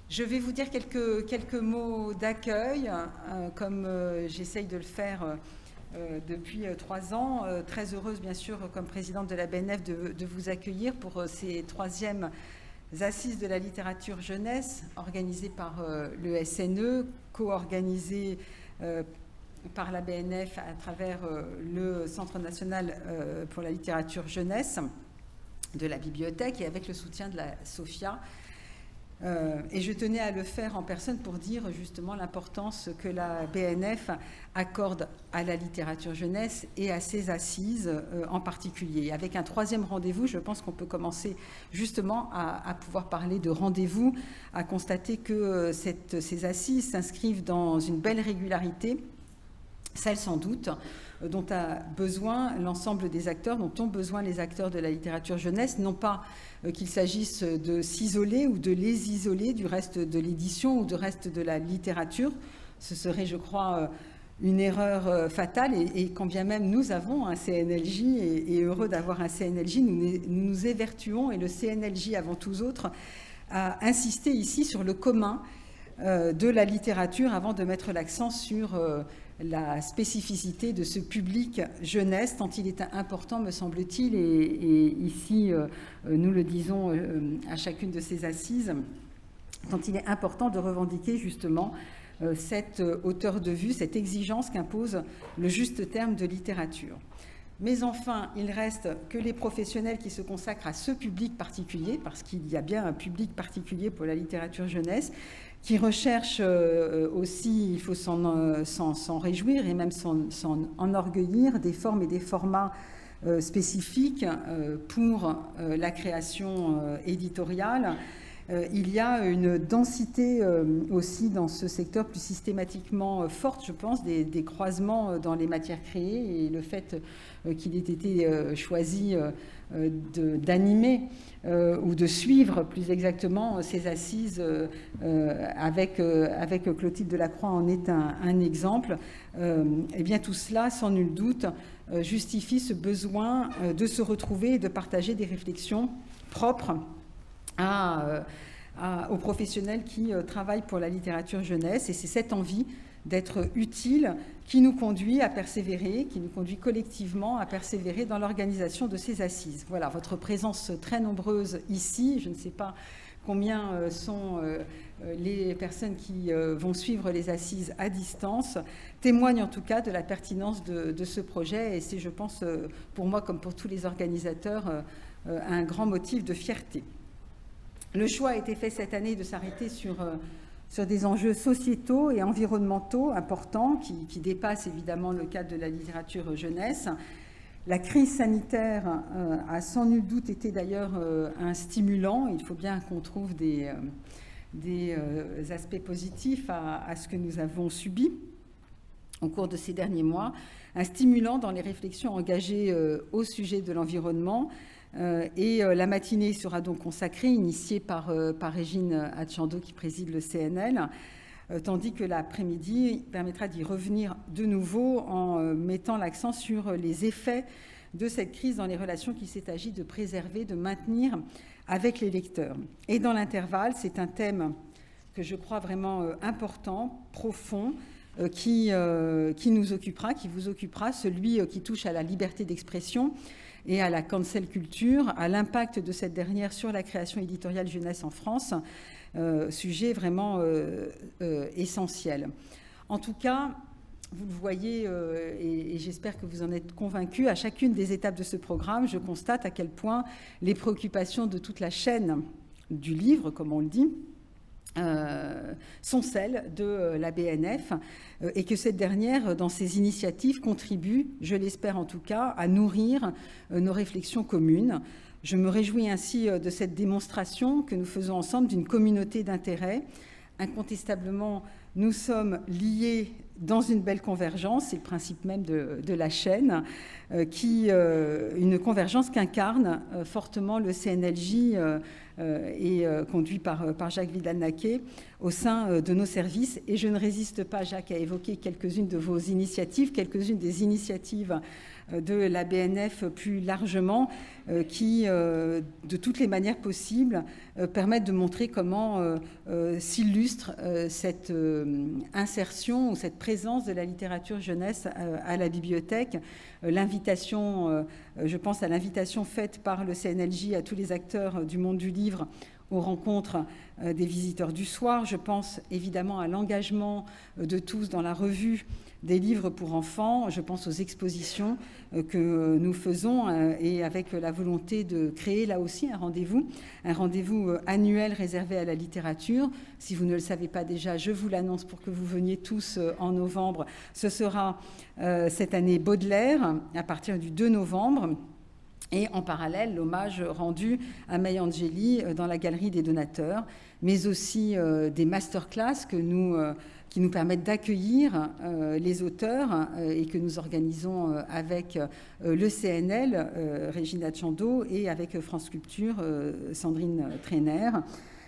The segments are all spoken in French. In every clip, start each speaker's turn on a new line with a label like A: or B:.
A: Je vais vous dire quelques mots d'accueil, comme j'essaye de le faire depuis 3 ans. Très heureuse, bien sûr, comme présidente de la BNF, de vous accueillir pour ces 3e Assises de la littérature jeunesse, organisées par le SNE, co-organisées par la BNF à travers le Centre national pour la littérature jeunesse de la bibliothèque et avec le soutien de la SOFIA. Et je tenais à le faire en personne pour dire justement l'importance que la BNF accorde à la littérature jeunesse et à ses assises en particulier. Avec un 3e rendez-vous, je pense qu'on peut commencer justement à pouvoir parler de rendez-vous, à constater que ces assises s'inscrivent dans une belle régularité, celle sans doute dont a besoin l'ensemble des acteurs, dont ont besoin les acteurs de la littérature jeunesse, non pas qu'il s'agisse de s'isoler ou de les isoler du reste de l'édition ou du reste de la littérature. Ce serait, je crois, une erreur fatale, et quand bien même nous avons un CNLJ, et heureux d'avoir un CNLJ, nous nous évertuons, et le CNLJ avant tous autres, à insister ici sur le commun de la littérature avant de mettre l'accent sur la spécificité de ce public jeunesse, tant il est important, me semble-t-il, et ici nous le disons à chacune de ces assises, tant il est important de revendiquer justement cette hauteur de vue, cette exigence qu'impose le juste terme de littérature. Mais enfin, il reste que les professionnels qui se consacrent à ce public particulier, parce qu'il y a bien un public particulier pour la littérature jeunesse, qui recherchent aussi, il faut s'en réjouir et même s'en enorgueillir, des formes et des formats spécifiques pour la création éditoriale. Il y a une densité aussi dans ce secteur plus systématiquement forte, je pense, des croisements dans les matières créées, et le fait qu'il ait été choisi d'animer ou de suivre plus exactement ces assises avec Clotilde Delacroix en est un exemple. Eh bien tout cela, sans nul doute, justifie ce besoin de se retrouver et de partager des réflexions propres aux professionnels qui travaillent pour la littérature jeunesse. Et c'est cette envie d'être utile qui nous conduit à persévérer, qui nous conduit collectivement à persévérer dans l'organisation de ces assises. Voilà, votre présence très nombreuse ici, je ne sais pas combien sont les personnes qui vont suivre les assises à distance, témoigne en tout cas de la pertinence de ce projet, et c'est, je pense, pour moi comme pour tous les organisateurs, un grand motif de fierté. Le choix a été fait cette année de s'arrêter sur des enjeux sociétaux et environnementaux importants qui dépassent évidemment le cadre de la littérature jeunesse. La crise sanitaire a sans nul doute été d'ailleurs un stimulant. Il faut bien qu'on trouve des aspects positifs à ce que nous avons subi au cours de ces derniers mois. Un stimulant dans les réflexions engagées au sujet de l'environnement. Et la matinée sera donc consacrée, initiée par Régine Hatchando qui préside le CNL, tandis que l'après-midi permettra d'y revenir de nouveau en mettant l'accent sur les effets de cette crise dans les relations qu'il s'est agi de préserver, de maintenir avec les lecteurs. Et dans l'intervalle, c'est un thème que je crois vraiment important, profond, qui nous occupera, qui vous occupera, celui qui touche à la liberté d'expression et à la cancel culture, à l'impact de cette dernière sur la création éditoriale jeunesse en France, sujet vraiment essentiel. En tout cas, vous le voyez, et j'espère que vous en êtes convaincus, à chacune des étapes de ce programme, je constate à quel point les préoccupations de toute la chaîne du livre, comme on le dit, sont celles de la BNF, et que cette dernière, dans ses initiatives, contribue, je l'espère en tout cas, à nourrir nos réflexions communes. Je me réjouis ainsi de cette démonstration que nous faisons ensemble d'une communauté d'intérêts. Incontestablement, nous sommes liés dans une belle convergence, c'est le principe même de la chaîne, une convergence qu'incarne fortement le CNLJ et conduit par Jacques Vidal-Naquet au sein de nos services. Et je ne résiste pas, Jacques, à évoquer quelques-unes de vos initiatives, quelques-unes des initiatives de la BNF plus largement, qui, de toutes les manières possibles, permettent de montrer comment s'illustre cette insertion ou cette présence de la littérature jeunesse à la bibliothèque. L'invitation, je pense à l'invitation faite par le CNLJ à tous les acteurs du monde du livre aux rencontres des visiteurs du soir. Je pense évidemment à l'engagement de tous dans la revue des livres pour enfants. Je pense aux expositions que nous faisons et avec la volonté de créer là aussi un rendez-vous annuel réservé à la littérature. Si vous ne le savez pas déjà, je vous l'annonce pour que vous veniez tous en novembre. Ce sera cette année Baudelaire à partir du 2 novembre. Et en parallèle, l'hommage rendu à May Angeli dans la Galerie des Donateurs, mais aussi des masterclass qui nous permettent d'accueillir les auteurs et que nous organisons avec le CNL, Régina Tchando, et avec France Culture, Sandrine Trainer.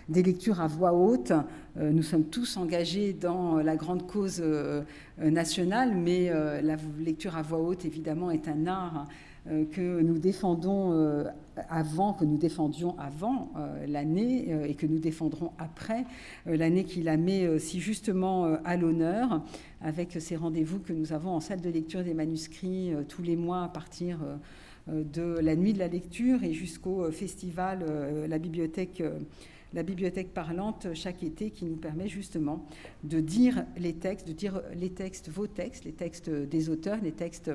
A: Des lectures à voix haute. Nous sommes tous engagés dans la grande cause nationale, mais la lecture à voix haute, évidemment, est un art que nous défendions avant l'année et que nous défendrons après l'année qui la met si justement à l'honneur, avec ces rendez-vous que nous avons en salle de lecture des manuscrits tous les mois à partir de la nuit de la lecture et jusqu'au festival la bibliothèque parlante chaque été, qui nous permet justement de dire les textes, vos textes, les textes des auteurs, les textes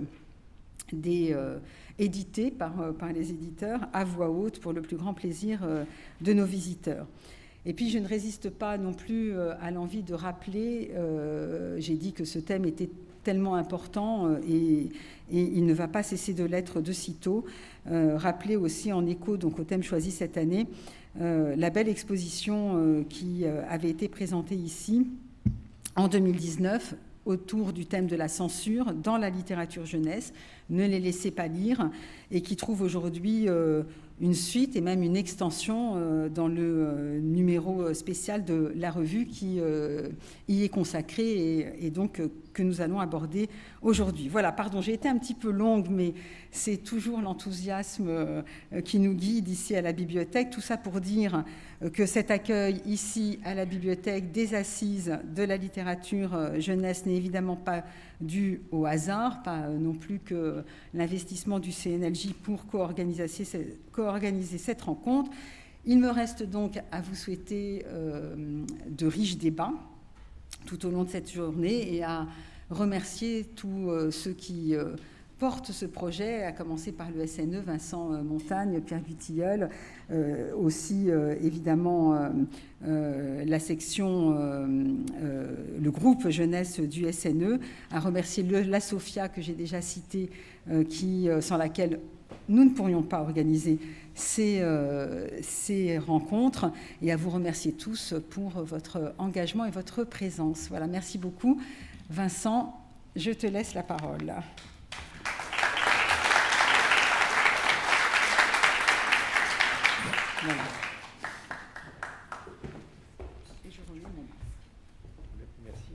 A: édités par les éditeurs à voix haute pour le plus grand plaisir de nos visiteurs. Et puis je ne résiste pas non plus à l'envie de rappeler, j'ai dit que ce thème était tellement important et il ne va pas cesser de l'être de sitôt, rappeler aussi en écho donc au thème choisi cette année, la belle exposition qui avait été présentée ici en 2019 autour du thème de la censure dans la littérature jeunesse, Ne les laissez pas lire, et qui trouve aujourd'hui une suite et même une extension dans le numéro spécial de la revue qui y est consacré et donc que nous allons aborder aujourd'hui. Voilà, pardon, j'ai été un petit peu longue, mais c'est toujours l'enthousiasme qui nous guide ici à la bibliothèque. Tout ça pour dire que cet accueil ici à la bibliothèque des assises de la littérature jeunesse n'est évidemment pas dû au hasard, pas non plus que l'investissement du CNLJ pour co-organiser cette rencontre. Il me reste donc à vous souhaiter de riches débats tout au long de cette journée et à remercier tous ceux qui portent ce projet, à commencer par le SNE, Vincent Montagne, Pierre Gutilleul, aussi évidemment la section, le groupe jeunesse du SNE, à remercier la SOFIA que j'ai déjà citée, sans laquelle nous ne pourrions pas organiser ces rencontres, et à vous remercier tous pour votre engagement et votre présence. Voilà, merci beaucoup. Vincent, je te laisse la parole. Voilà. Et je remets mon masque.
B: Merci.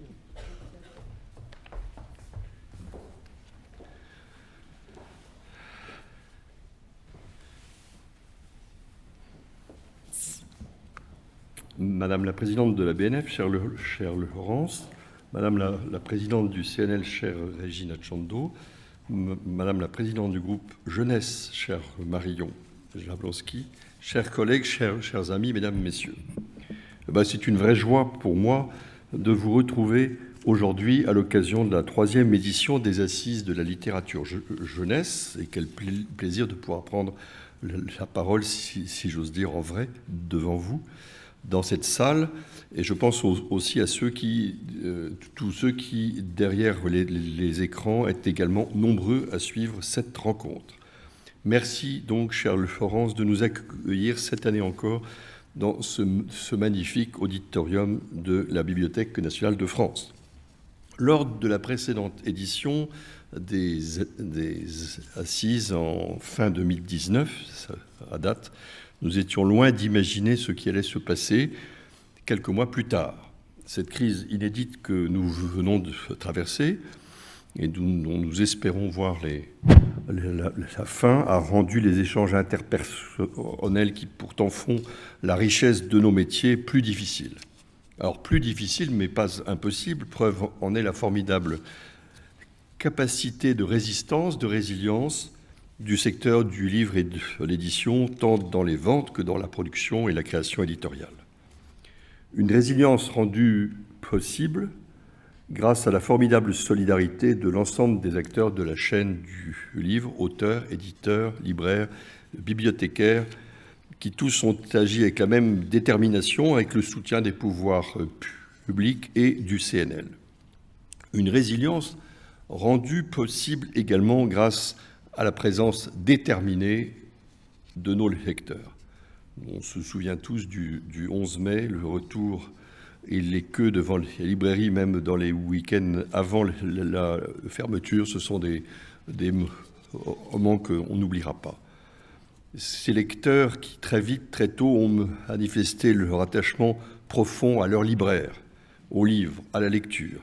B: Madame la présidente de la BNF, chère Laurence, Madame la présidente du CNL, chère Régina Tchando, Madame la présidente du groupe Jeunesse, chère Marion Jablonski, chers collègues, chers amis, mesdames, messieurs. C'est une vraie joie pour moi de vous retrouver aujourd'hui à l'occasion de la 3e édition des Assises de la littérature jeunesse, et quel plaisir de pouvoir prendre la parole, si j'ose dire, en vrai, devant vous, dans cette salle. Et je pense aussi à tous ceux qui, derrière les écrans, est également nombreux à suivre cette rencontre. Merci donc, chère Florence, de nous accueillir cette année encore dans ce magnifique auditorium de la Bibliothèque nationale de France. Lors de la précédente édition des assises en fin 2019, à date, nous étions loin d'imaginer ce qui allait se passer quelques mois plus tard. Cette crise inédite que nous venons de traverser et dont nous espérons voir la fin a rendu les échanges interpersonnels qui pourtant font la richesse de nos métiers plus difficiles. Alors plus difficile, mais pas impossible, preuve en est la formidable capacité de résistance, de résilience du secteur du livre et de l'édition, tant dans les ventes que dans la production et la création éditoriale. Une résilience rendue possible grâce à la formidable solidarité de l'ensemble des acteurs de la chaîne du livre, auteurs, éditeurs, libraires, bibliothécaires, qui tous ont agi avec la même détermination, avec le soutien des pouvoirs publics et du CNL. Une résilience rendue possible également grâce à la présence déterminée de nos lecteurs. On se souvient tous du 11 mai, le retour et les queues devant les librairies, même dans les week-ends avant la fermeture, ce sont des moments qu'on n'oubliera pas. Ces lecteurs qui, très vite, très tôt, ont manifesté leur attachement profond à leur libraire, au livre, à la lecture.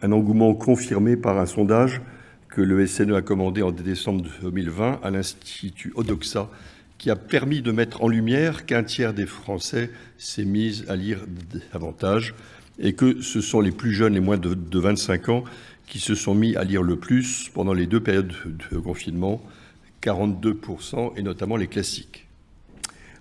B: Un engouement confirmé par un sondage que le SNE a commandé en décembre 2020 à l'Institut Odoxa, qui a permis de mettre en lumière qu'un tiers des Français s'est mis à lire davantage et que ce sont les plus jeunes, les moins de 25 ans, qui se sont mis à lire le plus pendant les 2 périodes de confinement, 42%, et notamment les classiques.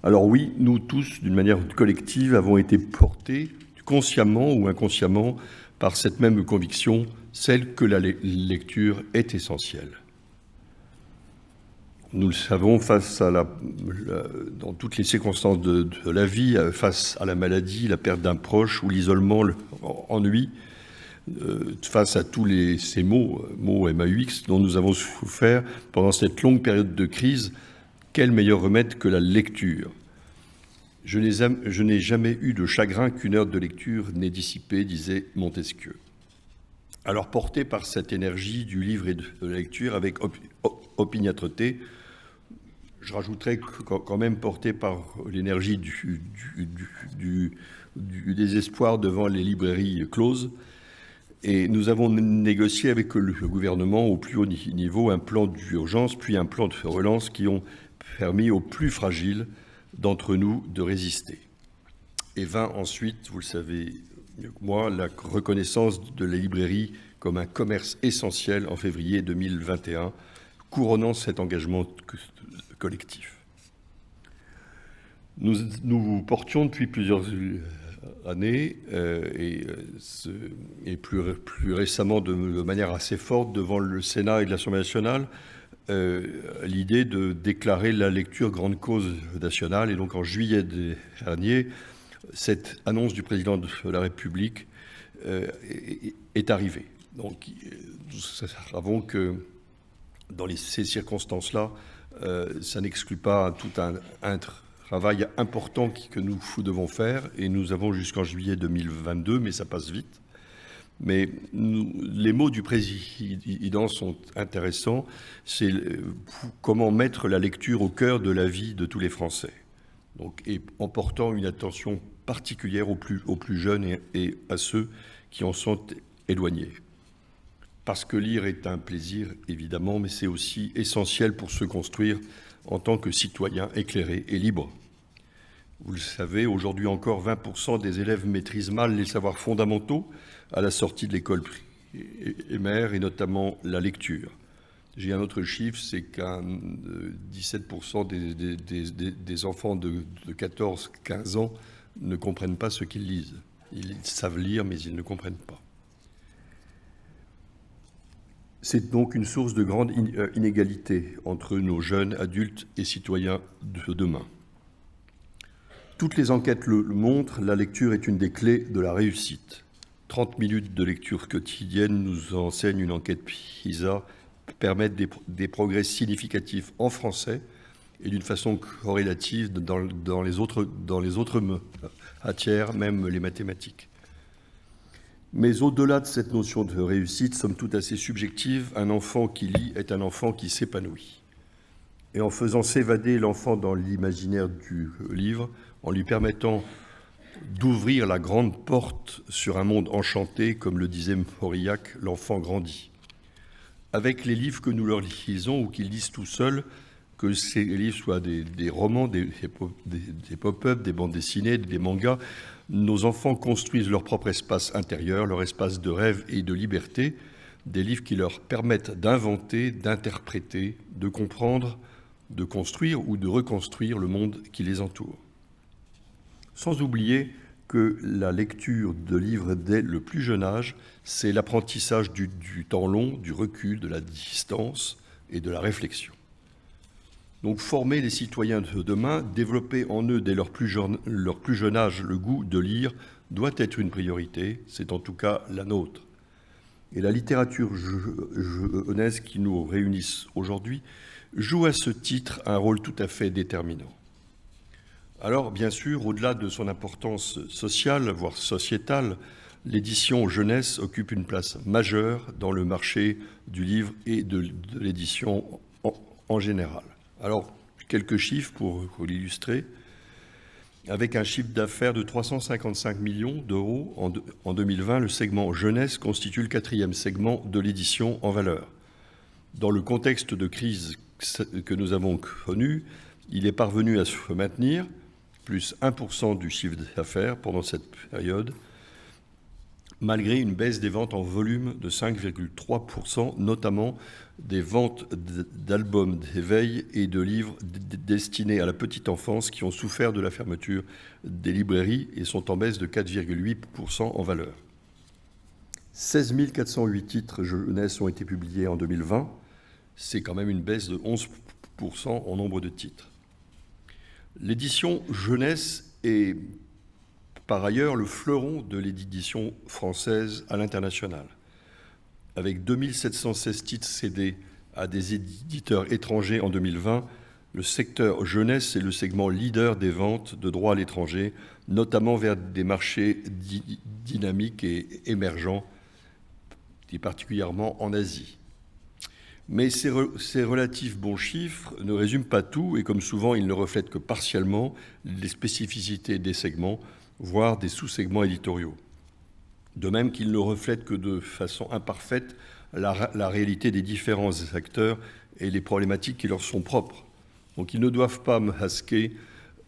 B: Alors oui, nous tous, d'une manière collective, avons été portés, consciemment ou inconsciemment, par cette même conviction, celle que la lecture est essentielle. Nous le savons, dans toutes les circonstances de la vie, face à la maladie, la perte d'un proche ou l'isolement, l'ennui, face à tous ces mots MAUX dont nous avons souffert pendant cette longue période de crise, quel meilleur remède que la lecture ? Je n'ai jamais eu de chagrin qu'une heure de lecture n'ait dissipé, disait Montesquieu. Alors, porté par cette énergie du livre et de la lecture avec opiniâtreté, je rajouterais quand même porté par l'énergie du désespoir devant les librairies closes. Et nous avons négocié avec le gouvernement au plus haut niveau un plan d'urgence, puis un plan de relance qui ont permis aux plus fragiles d'entre nous de résister. Et vint ensuite, vous le savez mieux que moi, la reconnaissance de la librairie comme un commerce essentiel en février 2021, couronnant cet engagement collectif. Nous portions depuis plusieurs années et plus récemment de manière assez forte devant le Sénat et l'Assemblée nationale l'idée de déclarer la lecture grande cause nationale. Et donc en juillet dernier, cette annonce du président de la République est arrivée. Donc nous savons que dans ces circonstances-là, ça n'exclut pas tout un travail important que nous devons faire, et nous avons jusqu'en juillet 2022, mais ça passe vite. Mais les mots du président sont intéressants. C'est comment mettre la lecture au cœur de la vie de tous les Français. Donc, et en portant une attention particulière aux plus jeunes et à ceux qui en sont éloignés. Parce que lire est un plaisir, évidemment, mais c'est aussi essentiel pour se construire en tant que citoyen éclairé et libre. Vous le savez, aujourd'hui encore, 20% des élèves maîtrisent mal les savoirs fondamentaux à la sortie de l'école primaire, et notamment la lecture. J'ai un autre chiffre, c'est qu'un 17% des enfants de 14-15 ans ne comprennent pas ce qu'ils lisent. Ils savent lire, mais ils ne comprennent pas. C'est donc une source de grande inégalité entre nos jeunes adultes et citoyens de demain. Toutes les enquêtes le montrent, la lecture est une des clés de la réussite. 30 minutes de lecture quotidienne, nous enseigne une enquête PISA, permettent des progrès significatifs en français et d'une façon corrélative dans les autres matières, même les mathématiques. Mais au-delà de cette notion de réussite, somme toute assez subjective, un enfant qui lit est un enfant qui s'épanouit. Et en faisant s'évader l'enfant dans l'imaginaire du livre, en lui permettant d'ouvrir la grande porte sur un monde enchanté, comme le disait Mauriac, l'enfant grandit. Avec les livres que nous leur lisons ou qu'ils lisent tout seuls, que ces livres soient des romans, des pop-up, des bandes dessinées, des mangas, nos enfants construisent leur propre espace intérieur, leur espace de rêve et de liberté, des livres qui leur permettent d'inventer, d'interpréter, de comprendre, de construire ou de reconstruire le monde qui les entoure. Sans oublier que la lecture de livres dès le plus jeune âge, c'est l'apprentissage du temps long, du recul, de la distance et de la réflexion. Donc former les citoyens de demain, développer en eux dès leur plus jeune âge le goût de lire, doit être une priorité, c'est en tout cas la nôtre. Et la littérature jeunesse qui nous réunit aujourd'hui joue à ce titre un rôle tout à fait déterminant. Alors, bien sûr, au-delà de son importance sociale, voire sociétale, l'édition jeunesse occupe une place majeure dans le marché du livre et de l'édition en général. Alors, quelques chiffres pour l'illustrer. Avec un chiffre d'affaires de 355 millions d'euros en 2020, le segment jeunesse constitue le 4e segment de l'édition en valeur. Dans le contexte de crise que nous avons connu, il est parvenu à se maintenir, plus 1% du chiffre d'affaires pendant cette période, malgré une baisse des ventes en volume de 5,3%, notamment des ventes d'albums d'éveil et de livres destinés à la petite enfance qui ont souffert de la fermeture des librairies et sont en baisse de 4,8% en valeur. 16 408 titres jeunesse ont été publiés en 2020. C'est quand même une baisse de 11% en nombre de titres. L'édition jeunesse est par ailleurs le fleuron de l'édition française à l'international. Avec 2716 titres cédés à des éditeurs étrangers en 2020, le secteur jeunesse est le segment leader des ventes de droits à l'étranger, notamment vers des marchés dynamiques et émergents, et particulièrement en Asie. Mais ces relatifs bons chiffres ne résument pas tout et comme souvent, ils ne reflètent que partiellement les spécificités des segments, voire des sous-segments éditoriaux. De même qu'ils ne reflètent que de façon imparfaite la réalité des différents acteurs et les problématiques qui leur sont propres. Donc ils ne doivent pas masquer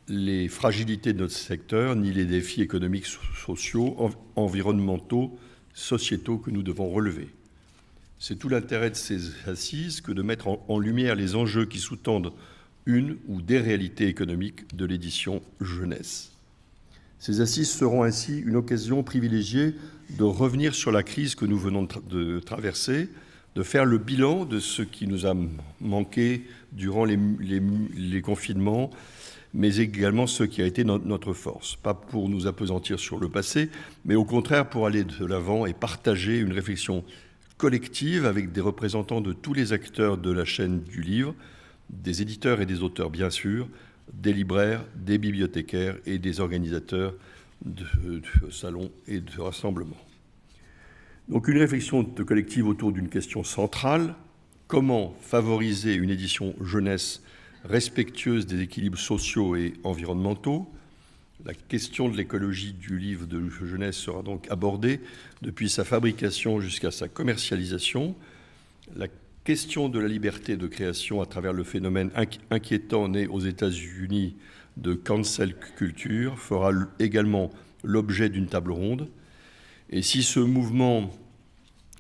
B: les fragilités de notre secteur, ni les défis économiques, sociaux, environnementaux, sociétaux que nous devons relever. C'est tout l'intérêt de ces assises que de mettre en lumière les enjeux qui sous-tendent une ou des réalités économiques de l'édition jeunesse. Ces assises seront ainsi une occasion privilégiée de revenir sur la crise que nous venons de traverser, de faire le bilan de ce qui nous a manqué durant les confinements, mais également ce qui a été notre force. Pas pour nous appesantir sur le passé, mais au contraire pour aller de l'avant et partager une réflexion collective avec des représentants de tous les acteurs de la chaîne du livre, des éditeurs et des auteurs bien sûr, des libraires, des bibliothécaires et des organisateurs de salons et de rassemblements. Donc une réflexion collective autour d'une question centrale, comment favoriser une édition jeunesse respectueuse des équilibres sociaux et environnementaux. La question de l'écologie du livre de jeunesse sera donc abordée depuis sa fabrication jusqu'à sa commercialisation. La question de la liberté de création à travers le phénomène inquiétant né aux États-Unis de cancel culture fera également l'objet d'une table ronde. Et si ce mouvement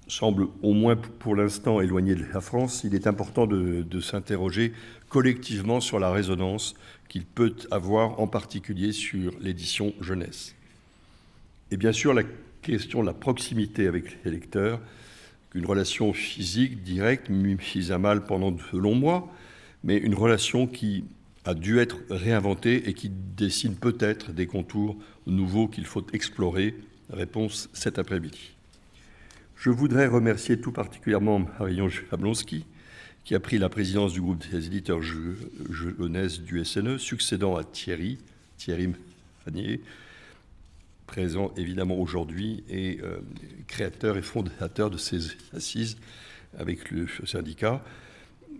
B: semble au moins pour l'instant éloigné de la France, il est important de s'interroger collectivement sur la résonance qu'il peut avoir en particulier sur l'édition jeunesse. Et bien sûr, la question de la proximité avec les lecteurs, une relation physique, directe, mise à mal pendant de longs mois, mais une relation qui a dû être réinventée et qui dessine peut-être des contours nouveaux qu'il faut explorer. Réponse cet après-midi. Je voudrais remercier tout particulièrement Marion Jablonski, qui a pris la présidence du groupe des éditeurs jeunesse du SNE, succédant à Thierry Magnier, présent évidemment aujourd'hui et créateur et fondateur de ces assises avec le syndicat.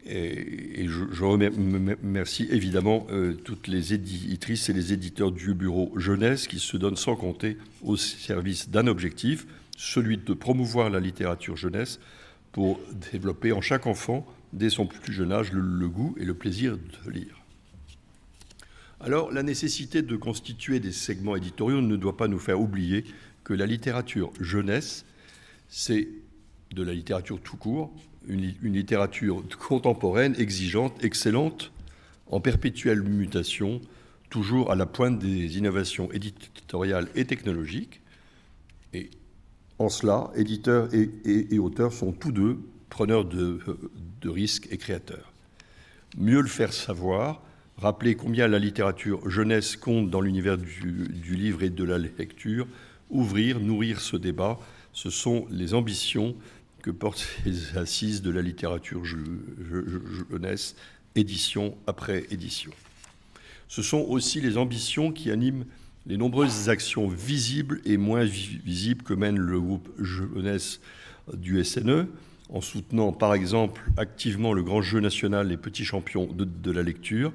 B: Et je remercie évidemment toutes les éditrices et les éditeurs du bureau jeunesse qui se donnent sans compter au service d'un objectif, celui de promouvoir la littérature jeunesse pour développer en chaque enfant, dès son plus jeune âge, le goût et le plaisir de lire. Alors, la nécessité de constituer des segments éditoriaux ne doit pas nous faire oublier que la littérature jeunesse, c'est de la littérature tout court, une littérature contemporaine, exigeante, excellente, en perpétuelle mutation, toujours à la pointe des innovations éditoriales et technologiques. Et en cela, éditeurs et auteurs sont tous deux preneurs de risques et créateurs. Mieux le faire savoir, rappeler combien la littérature jeunesse compte dans l'univers du livre et de la lecture, ouvrir, nourrir ce débat, ce sont les ambitions que portent les assises de la littérature jeunesse, édition après édition. Ce sont aussi les ambitions qui animent les nombreuses actions visibles et moins visibles que mène le groupe jeunesse du SNE, en soutenant par exemple activement le grand jeu national Les Petits Champions de la lecture,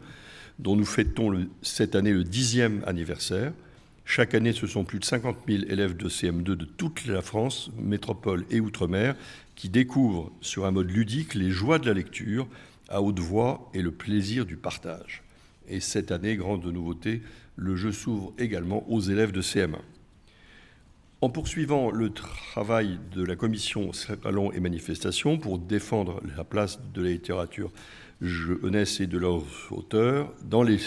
B: dont nous fêtons cette année le 10e anniversaire. Chaque année, ce sont plus de 50 000 élèves de CM2 de toute la France, métropole et outre-mer, qui découvrent sur un mode ludique les joies de la lecture, à haute voix et le plaisir du partage. Et cette année, grande nouveauté, le jeu s'ouvre également aux élèves de CM1. En poursuivant le travail de la commission Salons et Manifestations pour défendre la place de la littérature jeunesse et de leurs auteurs dans les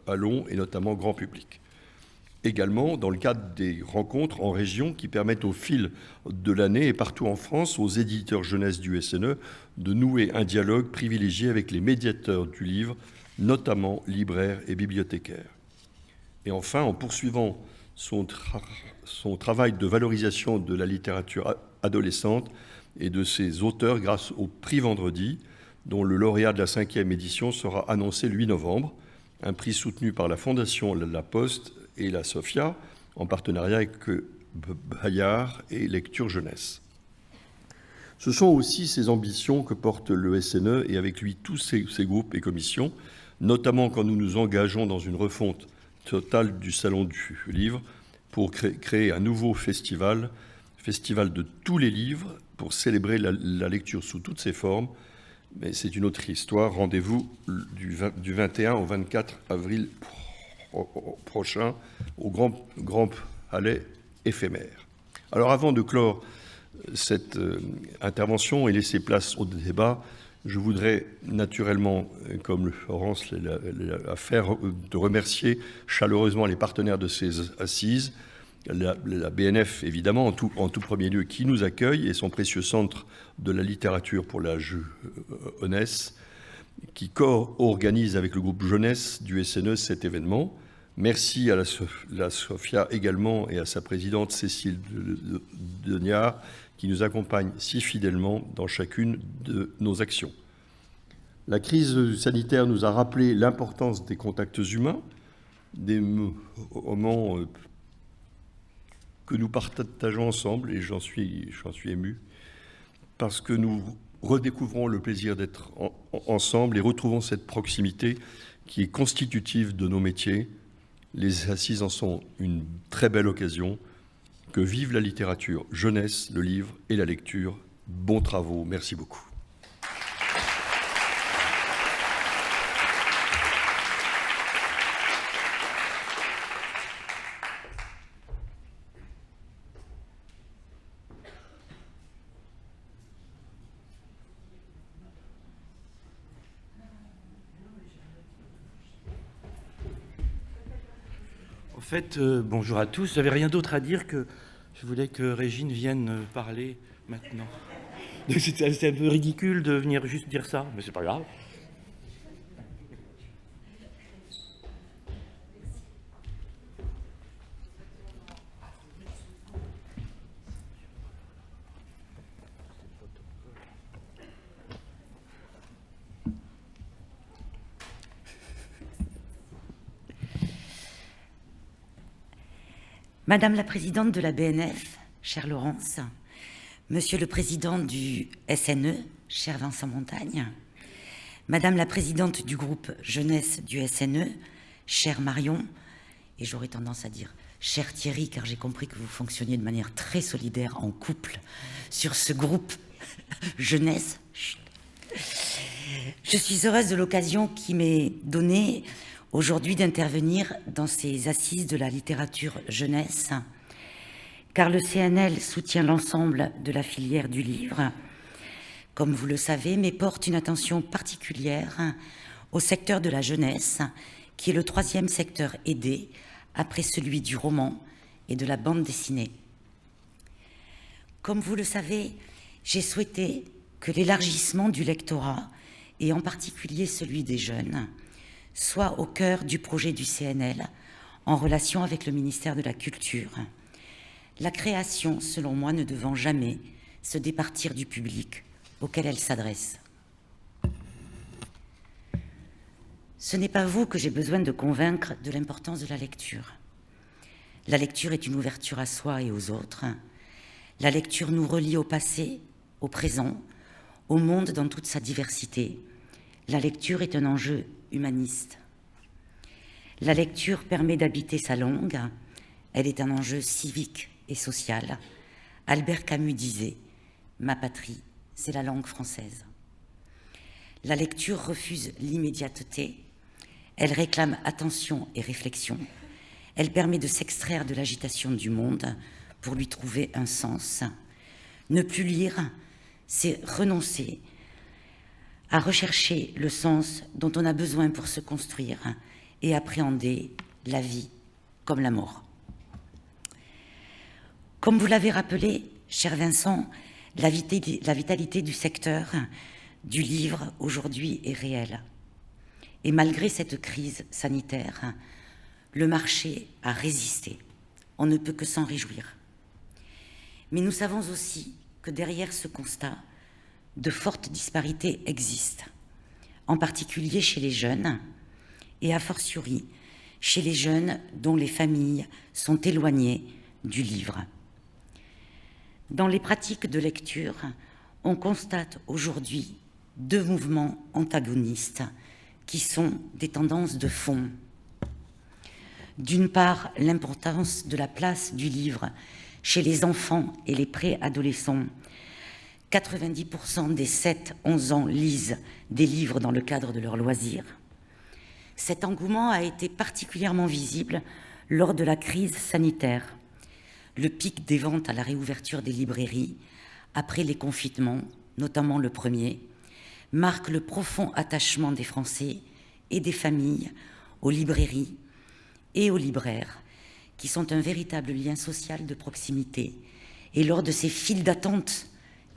B: salons et notamment grand public. Également dans le cadre des rencontres en région qui permettent au fil de l'année et partout en France aux éditeurs jeunesse du SNE de nouer un dialogue privilégié avec les médiateurs du livre, notamment libraires et bibliothécaires. Et enfin, en poursuivant son travail de valorisation de la littérature adolescente et de ses auteurs grâce au prix Vendredi, dont le lauréat de la 5e édition sera annoncé le 8 novembre, un prix soutenu par la Fondation La Poste et la SOFIA, en partenariat avec Bayard et Lecture Jeunesse. Ce sont aussi ces ambitions que porte le SNE et avec lui tous ses groupes et commissions, notamment quand nous nous engageons dans une refonte totale du Salon du Livre pour créer un nouveau festival de tous les livres pour célébrer la lecture sous toutes ses formes. Mais c'est une autre histoire. Rendez-vous du 21 au 24 avril prochain au Grand Palais éphémère. Alors avant de clore cette intervention et laisser place au débat, je voudrais naturellement, comme Laurence l'a fait, de remercier chaleureusement les partenaires de ces assises, la BNF évidemment en tout premier lieu qui nous accueille et son précieux centre de la littérature pour la jeunesse qui co-organise avec le groupe jeunesse du SNE cet événement. Merci à la SOFIA également et à sa présidente Cécile Deniard qui nous accompagne si fidèlement dans chacune de nos actions. La crise sanitaire nous a rappelé l'importance des contacts humains, des moments que nous partageons ensemble, et j'en suis ému, parce que nous redécouvrons le plaisir d'être ensemble et retrouvons cette proximité qui est constitutive de nos métiers. Les assises en sont une très belle occasion. Que vive la littérature jeunesse, le livre et la lecture. Bons travaux, merci beaucoup.
C: En fait, bonjour à tous. Je n'avais rien d'autre à dire que je voulais que Régine vienne parler maintenant. C'est un peu ridicule de venir juste dire ça, mais c'est pas grave.
D: Madame la présidente de la BNF, chère Laurence, Monsieur le président du SNE, cher Vincent Montagne, Madame la présidente du groupe jeunesse du SNE, chère Marion, et j'aurais tendance à dire cher Thierry, car j'ai compris que vous fonctionniez de manière très solidaire en couple sur ce groupe jeunesse. Je suis heureuse de l'occasion qui m'est donnée aujourd'hui d'intervenir dans ces assises de la littérature jeunesse, car le CNL soutient l'ensemble de la filière du livre, comme vous le savez, mais porte une attention particulière au secteur de la jeunesse, qui est le 3e secteur aidé, après celui du roman et de la bande dessinée. Comme vous le savez, j'ai souhaité que l'élargissement du lectorat, et en particulier celui des jeunes, soit au cœur du projet du CNL, en relation avec le ministère de la Culture. La création, selon moi, ne devant jamais se départir du public auquel elle s'adresse. Ce n'est pas vous que j'ai besoin de convaincre de l'importance de la lecture. La lecture est une ouverture à soi et aux autres. La lecture nous relie au passé, au présent, au monde dans toute sa diversité. La lecture est un enjeu humaniste. La lecture permet d'habiter sa langue. Elle est un enjeu civique et social. Albert Camus disait « Ma patrie, c'est la langue française ». La lecture refuse l'immédiateté. Elle réclame attention et réflexion. Elle permet de s'extraire de l'agitation du monde pour lui trouver un sens. Ne plus lire, c'est renoncer à rechercher le sens dont on a besoin pour se construire et appréhender la vie comme la mort. Comme vous l'avez rappelé, cher Vincent, la vitalité du secteur du livre aujourd'hui est réelle. Et malgré cette crise sanitaire, le marché a résisté. On ne peut que s'en réjouir. Mais nous savons aussi que derrière ce constat, de fortes disparités existent, en particulier chez les jeunes, et a fortiori chez les jeunes dont les familles sont éloignées du livre. Dans les pratiques de lecture, on constate aujourd'hui 2 mouvements antagonistes qui sont des tendances de fond. D'une part, l'importance de la place du livre chez les enfants et les préadolescents. 90% des 7-11 ans lisent des livres dans le cadre de leurs loisirs. Cet engouement a été particulièrement visible lors de la crise sanitaire. Le pic des ventes à la réouverture des librairies, après les confinements, notamment le premier, marque le profond attachement des Français et des familles aux librairies et aux libraires, qui sont un véritable lien social de proximité. Et lors de ces files d'attente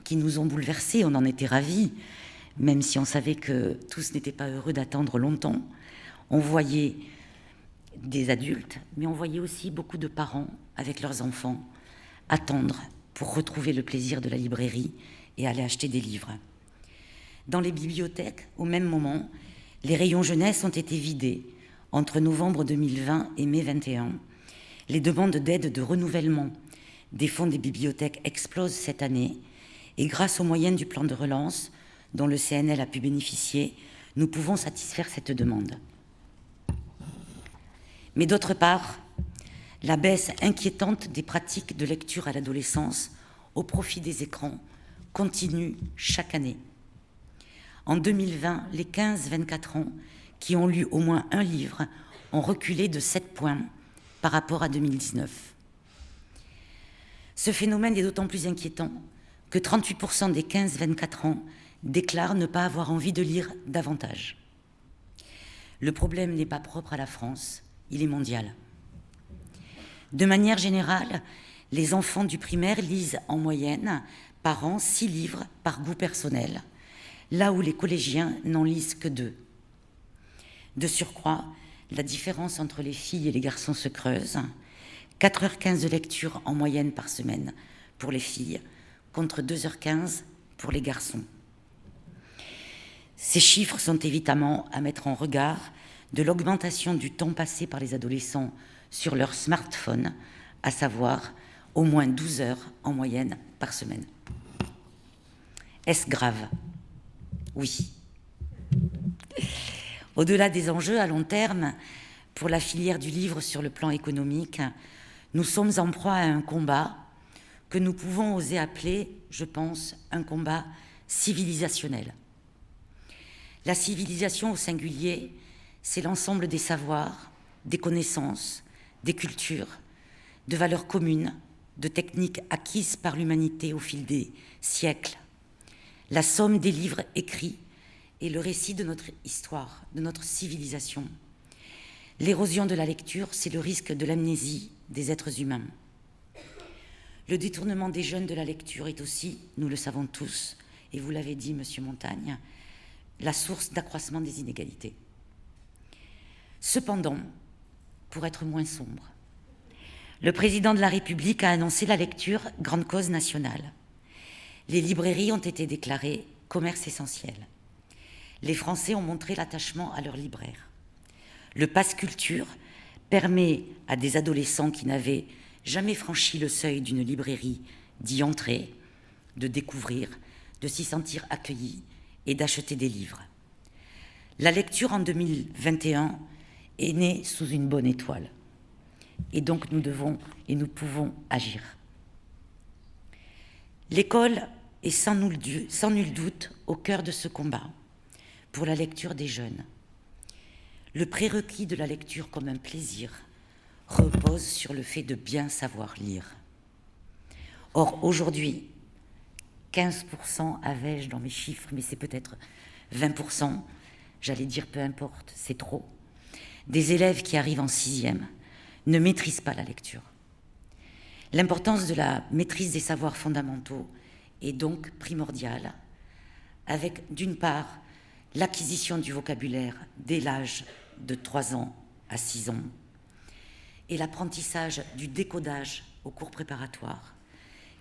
D: qui nous ont bouleversés, on en était ravis, même si on savait que tous n'étaient pas heureux d'attendre longtemps. On voyait des adultes, mais on voyait aussi beaucoup de parents avec leurs enfants attendre pour retrouver le plaisir de la librairie et aller acheter des livres. Dans les bibliothèques, au même moment, les rayons jeunesse ont été vidés entre novembre 2020 et mai 2021. Les demandes d'aide de renouvellement des fonds des bibliothèques explosent cette année et grâce aux moyens du plan de relance dont le CNL a pu bénéficier, nous pouvons satisfaire cette demande. Mais d'autre part, la baisse inquiétante des pratiques de lecture à l'adolescence au profit des écrans continue chaque année. En 2020, les 15-24 ans qui ont lu au moins un livre ont reculé de 7 points par rapport à 2019. Ce phénomène est d'autant plus inquiétant que 38% des 15-24 ans déclarent ne pas avoir envie de lire davantage. Le problème n'est pas propre à la France, il est mondial. De manière générale, les enfants du primaire lisent en moyenne par an 6 livres par goût personnel, là où les collégiens n'en lisent que 2. De surcroît, la différence entre les filles et les garçons se creuse. 4h15 de lecture en moyenne par semaine pour les filles, contre 2h15 pour les garçons. Ces chiffres sont évidemment à mettre en regard de l'augmentation du temps passé par les adolescents sur leur smartphone à savoir au moins 12 heures en moyenne par semaine. Est-ce grave? Oui. Au-delà des enjeux à long terme, pour la filière du livre sur le plan économique, nous sommes en proie à un combat que nous pouvons oser appeler, je pense, un combat civilisationnel. La civilisation au singulier, c'est l'ensemble des savoirs, des connaissances, des cultures, de valeurs communes, de techniques acquises par l'humanité au fil des siècles, la somme des livres écrits et le récit de notre histoire, de notre civilisation. L'érosion de la lecture, c'est le risque de l'amnésie des êtres humains. Le détournement des jeunes de la lecture est aussi, nous le savons tous, et vous l'avez dit, Monsieur Montagne, la source d'accroissement des inégalités. Cependant, pour être moins sombre, le président de la République a annoncé la lecture grande cause nationale. Les librairies ont été déclarées commerce essentiel. Les Français ont montré l'attachement à leurs libraires. Le pass culture permet à des adolescents qui n'avaient jamais franchi le seuil d'une librairie d'y entrer, de découvrir, de s'y sentir accueillis et d'acheter des livres. La lecture en 2021 est née sous une bonne étoile. Et donc nous devons et nous pouvons agir. L'école est sans nul doute au cœur de ce combat pour la lecture des jeunes. Le prérequis de la lecture comme un plaisir repose sur le fait de bien savoir lire. Or, aujourd'hui, 15%, avais-je dans mes chiffres, mais c'est peut-être 20%, j'allais dire peu importe, c'est trop, des élèves qui arrivent en 6e ne maîtrisent pas la lecture. L'importance de la maîtrise des savoirs fondamentaux est donc primordiale, avec d'une part l'acquisition du vocabulaire dès l'âge de 3 ans à 6 ans et l'apprentissage du décodage au cours préparatoire,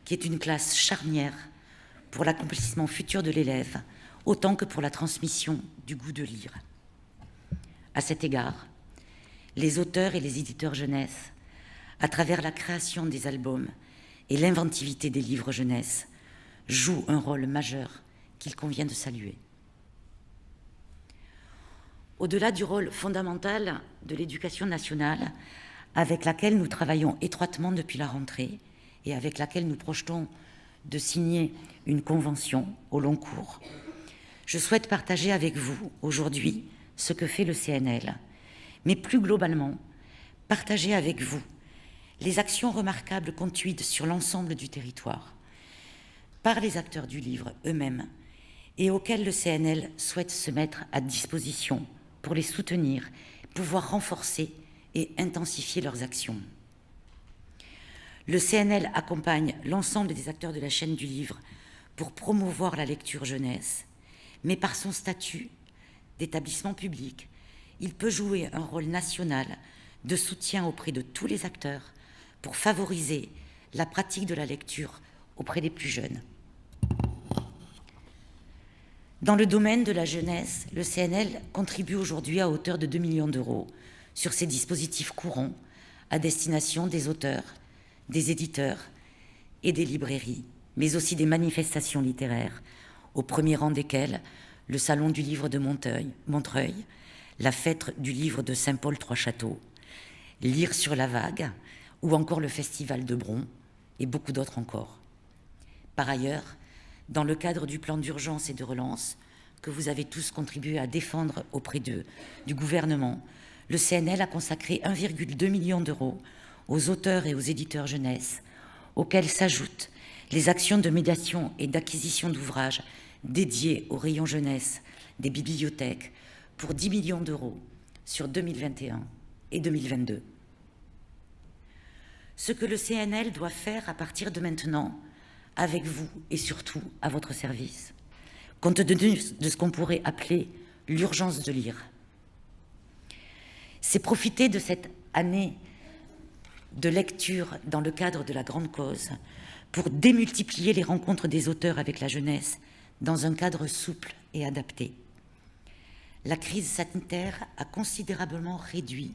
D: qui est une classe charnière pour l'accomplissement futur de l'élève, autant que pour la transmission du goût de lire. À cet égard, les auteurs et les éditeurs jeunesse, à travers la création des albums et l'inventivité des livres jeunesse, jouent un rôle majeur qu'il convient de saluer. Au-delà du rôle fondamental de l'éducation nationale, avec laquelle nous travaillons étroitement depuis la rentrée et avec laquelle nous projetons de signer une convention au long cours, je souhaite partager avec vous aujourd'hui ce que fait le CNL, mais plus globalement, partager avec vous les actions remarquables conduites sur l'ensemble du territoire par les acteurs du livre eux-mêmes et auxquels le CNL souhaite se mettre à disposition pour les soutenir, pouvoir renforcer et intensifier leurs actions. Le CNL accompagne l'ensemble des acteurs de la chaîne du livre pour promouvoir la lecture jeunesse, mais par son statut d'établissement public, il peut jouer un rôle national de soutien auprès de tous les acteurs pour favoriser la pratique de la lecture auprès des plus jeunes. Dans le domaine de la jeunesse, le CNL contribue aujourd'hui à hauteur de 2 millions d'euros sur ces dispositifs courants à destination des auteurs, des éditeurs et des librairies, mais aussi des manifestations littéraires, au premier rang desquelles le Salon du livre de Montreuil, la Fête du livre de Saint-Paul-Trois-Châteaux, Lire sur la vague, ou encore le Festival de Bron, et beaucoup d'autres encore. Par ailleurs, dans le cadre du plan d'urgence et de relance que vous avez tous contribué à défendre auprès du gouvernement, le CNL a consacré 1,2 million d'euros aux auteurs et aux éditeurs jeunesse, auxquels s'ajoutent les actions de médiation et d'acquisition d'ouvrages dédiés au rayon jeunesse des bibliothèques pour 10 millions d'euros sur 2021 et 2022. Ce que le CNL doit faire à partir de maintenant, avec vous et surtout à votre service, compte tenu de ce qu'on pourrait appeler l'urgence de lire, c'est profiter de cette année de lecture dans le cadre de la grande cause pour démultiplier les rencontres des auteurs avec la jeunesse dans un cadre souple et adapté. La crise sanitaire a considérablement réduit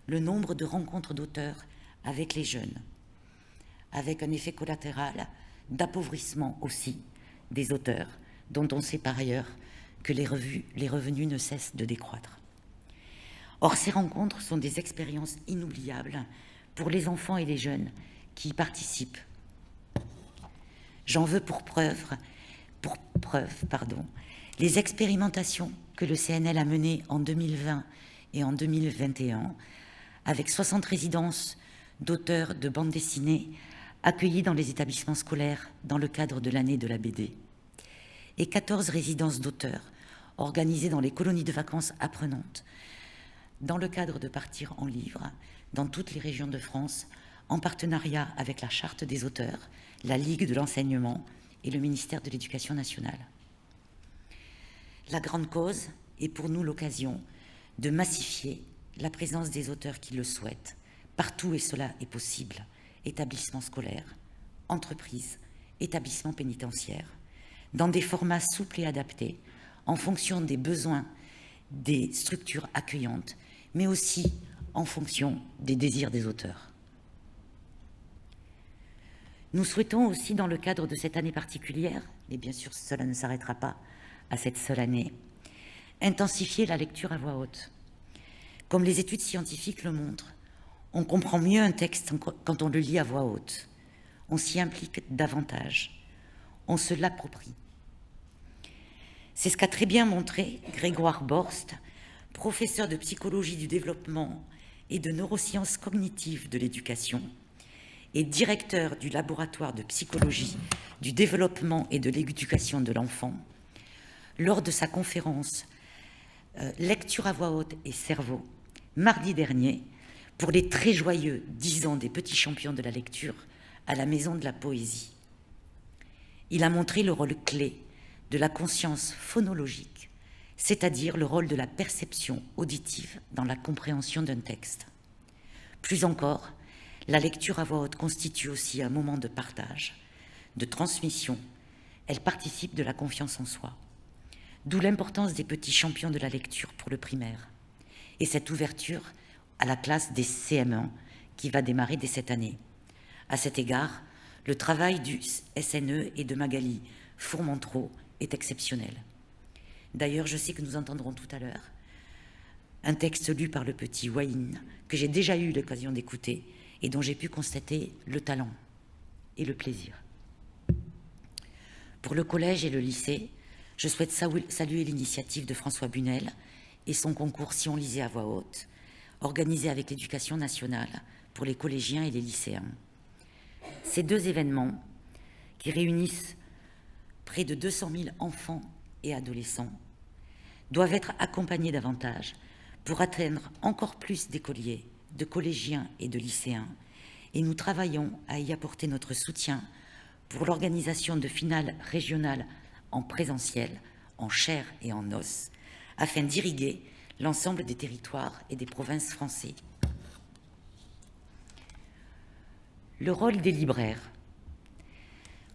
D: le nombre de rencontres d'auteurs avec les jeunes. avec un effet collatéral d'appauvrissement aussi des auteurs, dont on sait par ailleurs que les revenus ne cessent de décroître. Or, ces rencontres sont des expériences inoubliables pour les enfants et les jeunes qui y participent. J'en veux pour preuve, les expérimentations que le CNL a menées en 2020 et en 2021, avec 60 résidences d'auteurs de bandes dessinées accueillis dans les établissements scolaires dans le cadre de l'année de la BD, et 14 résidences d'auteurs organisées dans les colonies de vacances apprenantes, dans le cadre de Partir en livre, dans toutes les régions de France, en partenariat avec la Charte des auteurs, la Ligue de l'enseignement et le ministère de l'Éducation nationale. La grande cause est pour nous l'occasion de massifier la présence des auteurs qui le souhaitent, partout où cela est possible, établissements scolaires, entreprises, établissements pénitentiaires, dans des formats souples et adaptés, en fonction des besoins des structures accueillantes, mais aussi en fonction des désirs des auteurs. Nous souhaitons aussi, dans le cadre de cette année particulière, et bien sûr cela ne s'arrêtera pas à cette seule année, intensifier la lecture à voix haute. Comme les études scientifiques le montrent, on comprend mieux un texte quand on le lit à voix haute. On s'y implique davantage. On se l'approprie. C'est ce qu'a très bien montré Grégoire Borst, professeur de psychologie du développement et de neurosciences cognitives de l'éducation et directeur du laboratoire de psychologie du développement et de l'éducation de l'enfant, lors de sa conférence Lecture à voix haute et cerveau, mardi dernier, pour les très joyeux 10 ans des petits champions de la lecture à la Maison de la Poésie. Il a montré le rôle clé de la conscience phonologique, c'est-à-dire le rôle de la perception auditive dans la compréhension d'un texte. Plus encore, la lecture à voix haute constitue aussi un moment de partage, de transmission. Elle participe de la confiance en soi. D'où l'importance des petits champions de la lecture pour le primaire et cette ouverture à la classe des CM1 qui va démarrer dès cette année. À cet égard, le travail du SNE et de Magali Fourmentreau est exceptionnel. D'ailleurs, je sais que nous entendrons tout à l'heure un texte lu par le petit Wayne, que j'ai déjà eu l'occasion d'écouter et dont j'ai pu constater le talent et le plaisir. Pour le collège et le lycée, je souhaite saluer l'initiative de François Bunel et son concours Si on lisait à voix haute, organisé avec l'Éducation nationale pour les collégiens et les lycéens. Ces deux événements, qui réunissent près de 200 000 enfants et adolescents, doivent être accompagnés davantage pour atteindre encore plus d'écoliers, de collégiens et de lycéens, et nous travaillons à y apporter notre soutien pour l'organisation de finales régionales en présentiel, en chair et en os, afin d'irriguer l'ensemble des territoires et des provinces français. Le rôle des libraires.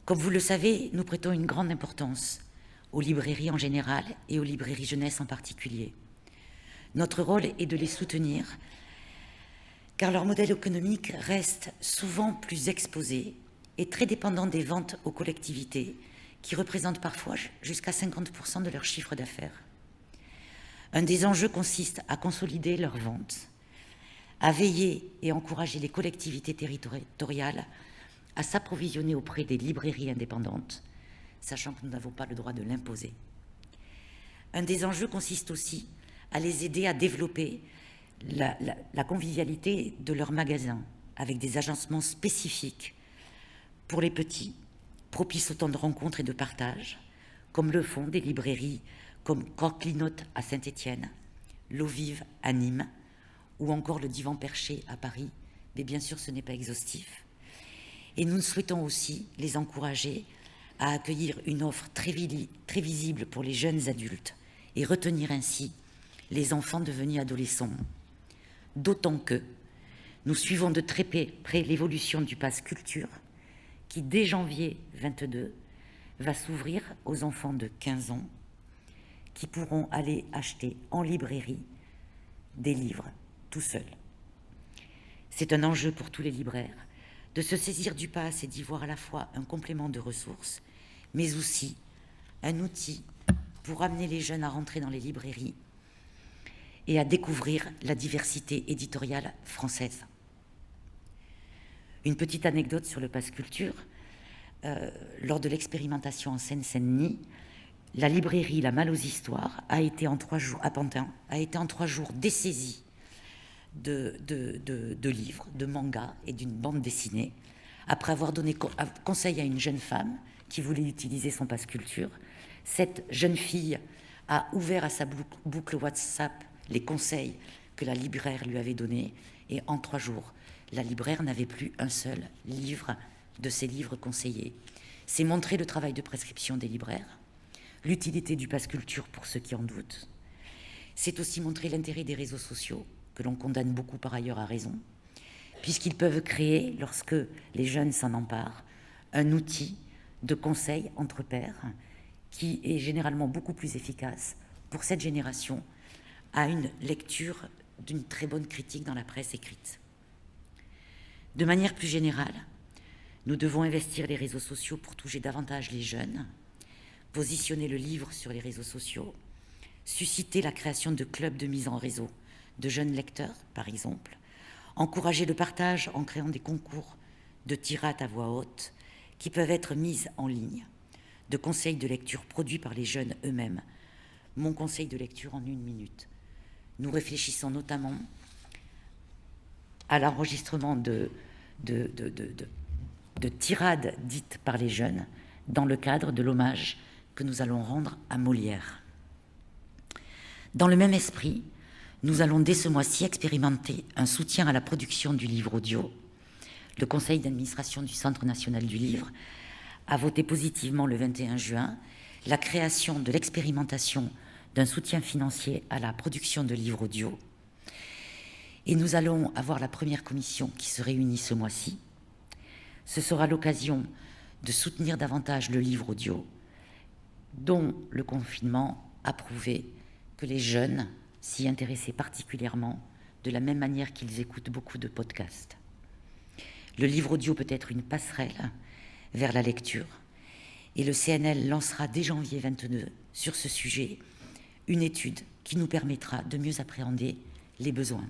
D: Comme vous le savez, nous prêtons une grande importance aux librairies en général et aux librairies jeunesse en particulier. Notre rôle est de les soutenir, car leur modèle économique reste souvent plus exposé et très dépendant des ventes aux collectivités, qui représentent parfois jusqu'à 50% de leur chiffre d'affaires. Un des enjeux consiste à consolider leurs ventes, à veiller et encourager les collectivités territoriales à s'approvisionner auprès des librairies indépendantes, sachant que nous n'avons pas le droit de l'imposer. Un des enjeux consiste aussi à les aider à développer la convivialité de leurs magasins, avec des agencements spécifiques pour les petits, propices au temps de rencontres et de partage, comme le font des librairies comme Coquelinotte à Saint-Étienne, L'Eau Vive à Nîmes, ou encore le Divan Perché à Paris, mais bien sûr ce n'est pas exhaustif. Et nous souhaitons aussi les encourager à accueillir une offre très visible pour les jeunes adultes et retenir ainsi les enfants devenus adolescents. D'autant que nous suivons de très près l'évolution du pass culture qui, dès janvier 2022, va s'ouvrir aux enfants de 15 ans qui pourront aller acheter en librairie des livres tout seuls. C'est un enjeu pour tous les libraires de se saisir du PASS et d'y voir à la fois un complément de ressources, mais aussi un outil pour amener les jeunes à rentrer dans les librairies et à découvrir la diversité éditoriale française. Une petite anecdote sur le Pass Culture. Lors de l'expérimentation en Seine-Saint-Denis, la librairie La Malle aux Histoires a été en 3 jours, à Pantin, a été en 3 jours dessaisie de livres, de mangas et d'une bande dessinée, après avoir donné conseil à une jeune femme qui voulait utiliser son Pass Culture. Cette jeune fille a ouvert à sa boucle WhatsApp les conseils que la libraire lui avait donnés, et en 3 jours, la libraire n'avait plus un seul livre de ces livres conseillés. C'est montrer le travail de prescription des libraires, l'utilité du Pass Culture pour ceux qui en doutent. C'est aussi montrer l'intérêt des réseaux sociaux, que l'on condamne beaucoup par ailleurs à raison, puisqu'ils peuvent créer, lorsque les jeunes s'en emparent, un outil de conseil entre pairs qui est généralement beaucoup plus efficace pour cette génération à une lecture d'une très bonne critique dans la presse écrite. De manière plus générale, nous devons investir les réseaux sociaux pour toucher davantage les jeunes, positionner le livre sur les réseaux sociaux, susciter la création de clubs de mise en réseau de jeunes lecteurs, par exemple, encourager le partage en créant des concours de tirades à voix haute qui peuvent être mises en ligne, de conseils de lecture produits par les jeunes eux-mêmes. Mon conseil de lecture en 1 minute. Nous réfléchissons notamment à l'enregistrement de tirades dites par les jeunes dans le cadre de l'hommage que nous allons rendre à Molière. Dans le même esprit, nous allons dès ce mois-ci expérimenter un soutien à la production du livre audio. Le conseil d'administration du Centre national du livre a voté positivement le 21 juin la création de l'expérimentation d'un soutien financier à la production de livres audio. Et nous allons avoir la première commission qui se réunit ce mois-ci. Ce sera l'occasion de soutenir davantage le livre audio, dont le confinement a prouvé que les jeunes s'y intéressaient particulièrement, de la même manière qu'ils écoutent beaucoup de podcasts. Le livre audio peut être une passerelle vers la lecture, et le CNL lancera dès janvier 2022 sur ce sujet une étude qui nous permettra de mieux appréhender les besoins.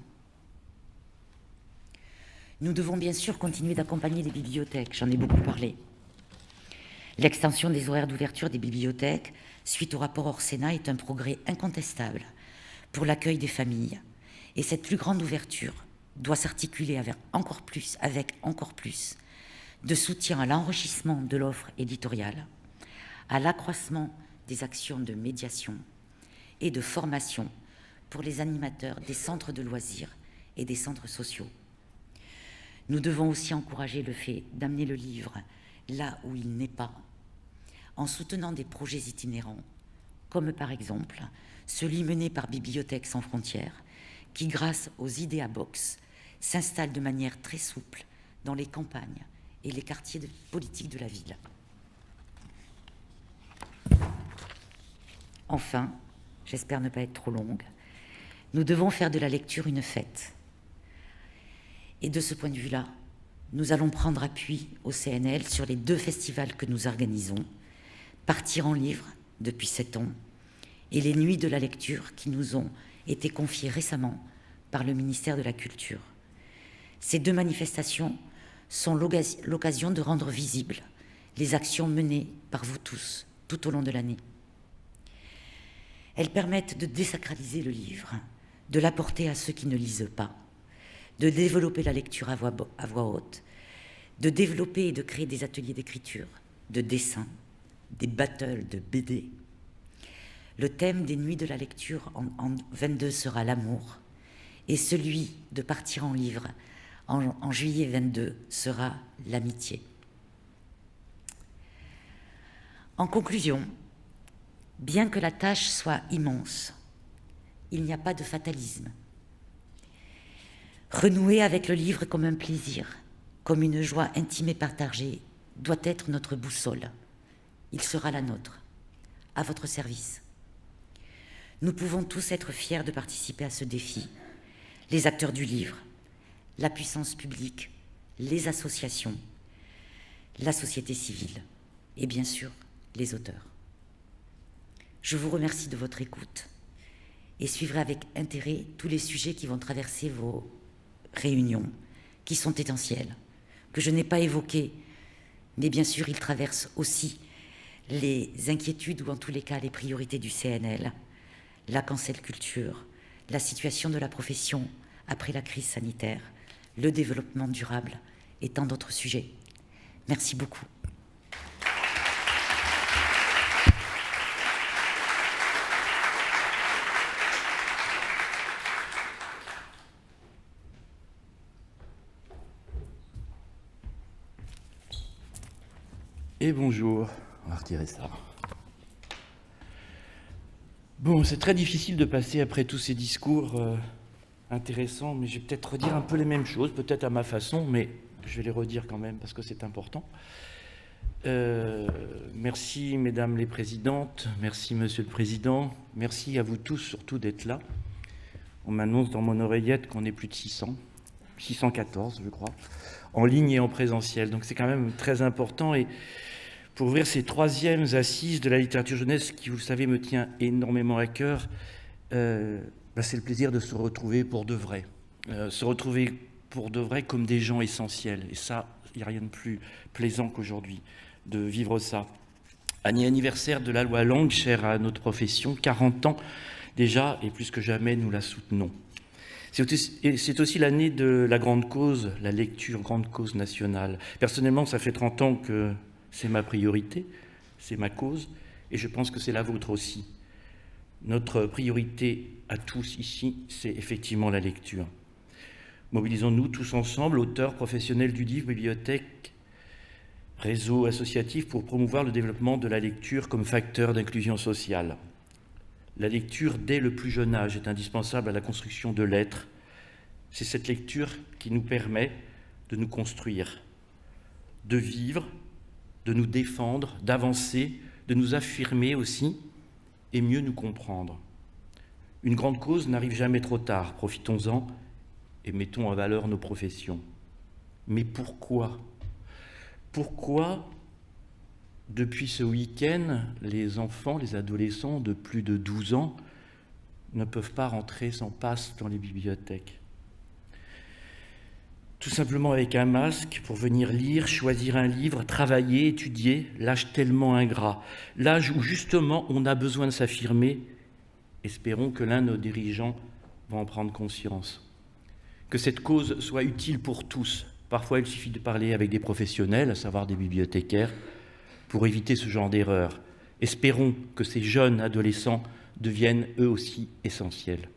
D: Nous devons bien sûr continuer d'accompagner les bibliothèques, j'en ai beaucoup parlé. L'extension des horaires d'ouverture des bibliothèques, suite au rapport Orsena, est un progrès incontestable pour l'accueil des familles. Et cette plus grande ouverture doit s'articuler avec encore plus de soutien à l'enrichissement de l'offre éditoriale, à l'accroissement des actions de médiation et de formation pour les animateurs des centres de loisirs et des centres sociaux. Nous devons aussi encourager le fait d'amener le livre là où il n'est pas, en soutenant des projets itinérants, comme par exemple celui mené par Bibliothèques sans frontières, qui, grâce aux Idea Box, s'installe de manière très souple dans les campagnes et les quartiers politiques de la ville. Enfin, j'espère ne pas être trop longue, nous devons faire de la lecture une fête. Et de ce point de vue-là, nous allons prendre appui au CNL sur les 2 festivals que nous organisons, Partir en livre depuis 7 ans, et les Nuits de la lecture qui nous ont été confiées récemment par le ministère de la Culture. Ces 2 manifestations sont l'occasion de rendre visibles les actions menées par vous tous tout au long de l'année. Elles permettent de désacraliser le livre, de l'apporter à ceux qui ne lisent pas, de développer la lecture à voix haute, de développer et de créer des ateliers d'écriture, de dessin, des battles de BD. Le thème des Nuits de la lecture en 22 sera l'amour, et celui de Partir en livre en juillet 22 sera l'amitié. En conclusion, bien que la tâche soit immense, il n'y a pas de fatalisme. Renouer avec le livre comme un plaisir, comme une joie intime et partagée, doit être notre boussole. Il sera la nôtre, à votre service. Nous pouvons tous être fiers de participer à ce défi. Les acteurs du livre, la puissance publique, les associations, la société civile et bien sûr les auteurs. Je vous remercie de votre écoute et suivrai avec intérêt tous les sujets qui vont traverser vos réunions, qui sont essentiels, que je n'ai pas évoqués, mais bien sûr ils traversent aussi les inquiétudes ou en tous les cas les priorités du CNL, la cancel culture, la situation de la profession après la crise sanitaire, le développement durable et tant d'autres sujets. Merci beaucoup.
C: Et bonjour, on va retirer ça. Bon, c'est très difficile de passer après tous ces discours intéressants, mais je vais peut-être redire un peu les mêmes choses, peut-être à ma façon, mais je vais les redire quand même parce que c'est important. Merci mesdames les présidentes, merci monsieur le président, merci à vous tous surtout d'être là. On m'annonce dans mon oreillette qu'on est plus de 600, 614 je crois, en ligne et en présentiel, donc c'est quand même très important. Et pour ouvrir ces 3e assises de la littérature jeunesse qui, vous le savez, me tient énormément à cœur, c'est le plaisir de se retrouver pour de vrai. Se retrouver pour de vrai comme des gens essentiels. Et ça, il n'y a rien de plus plaisant qu'aujourd'hui de vivre ça. Année anniversaire de la loi Langue, chère à notre profession, 40 ans déjà, et plus que jamais, nous la soutenons. C'est aussi l'année de la grande cause, la lecture, grande cause nationale. Personnellement, ça fait 30 ans que c'est ma priorité, c'est ma cause, et je pense que c'est la vôtre aussi. Notre priorité à tous ici, c'est effectivement la lecture. Mobilisons-nous tous ensemble, auteurs, professionnels du livre, bibliothèques, réseaux associatifs, pour promouvoir le développement de la lecture comme facteur d'inclusion sociale. La lecture, dès le plus jeune âge, est indispensable à la construction de l'être. C'est cette lecture qui nous permet de nous construire, de vivre, de nous défendre, d'avancer, de nous affirmer aussi, et mieux nous comprendre. Une grande cause n'arrive jamais trop tard, profitons-en et mettons en valeur nos professions. Mais pourquoi ? Pourquoi, depuis ce week-end, les enfants, les adolescents de plus de 12 ans ne peuvent pas rentrer sans passe dans les bibliothèques ? Tout simplement avec un masque pour venir lire, choisir un livre, travailler, étudier, l'âge tellement ingrat, l'âge où justement on a besoin de s'affirmer. Espérons que l'un de nos dirigeants va en prendre conscience. Que cette cause soit utile pour tous. Parfois il suffit de parler avec des professionnels, à savoir des bibliothécaires, pour éviter ce genre d'erreur. Espérons que ces jeunes adolescents deviennent eux aussi essentiels.